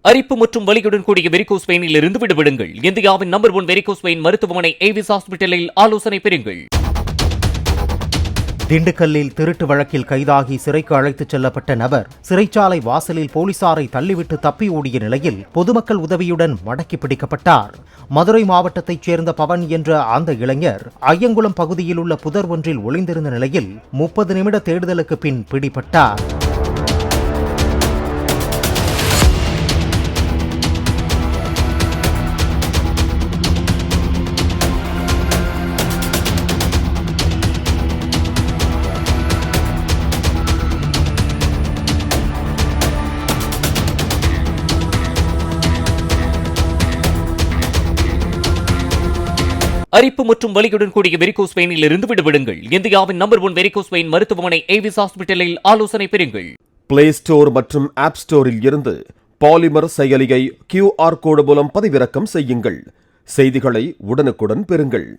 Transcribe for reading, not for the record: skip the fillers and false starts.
அரிப்பு மற்றும் வலியுடன் கூடிய வெரிகோஸ் வெயினில் இருந்து விடுபடுங்கள். இந்தியாவின் நம்பர் 1 வெரிகோஸ் வெயின் மருத்துவமனை ஏவிஸ் ஹாஸ்பிட்டலில் ஆலோசனை பெறுங்கள். திண்டுக்கல்லில் திருட்டு வழக்கில் கைதாகி சிறைக்கு அழைத்துச் செல்லப்பட்ட நபர் சிறைச்சாலை வாசலில் போலீசாரை தள்ளிவிட்டு தப்பி ஓடிய நிலையில் பொதுமக்கள் உதவியுடன் மடக்கி பிடிக்கப்பட்டார். மதுரை மாவட்டத்தைச் சேர்ந்த பவன் என்ற அந்த இளைஞர் ஐயங்குளம் பகுதியில் உள்ள புதர் ஒன்றில் ஒளிந்திருந்த நிலையில் 30 நிமிட தேடுதலுக்கு பின் பிடிபட்டார். அரிப்பு மற்றும் வலியுடன் கூடிய வெரிகோஸ் வெயினில் இருந்து விடுபடுங்கள். இந்தியாவின் நம்பர் 1 வெரிகோஸ் வெயின் மருத்துவமனை ஏவிஸ் ஹாஸ்பிட்டலில் ஆலோசனை பெறுங்கள். பிளே ஸ்டோர் மற்றும் ஆப் ஸ்டோரில் இருந்து பாலிமர் செயலியை QR கோடு மூலம் பதிவிறக்கம் செய்யுங்கள். செய்திகளை உடனுக்குடன் பெறுங்கள்.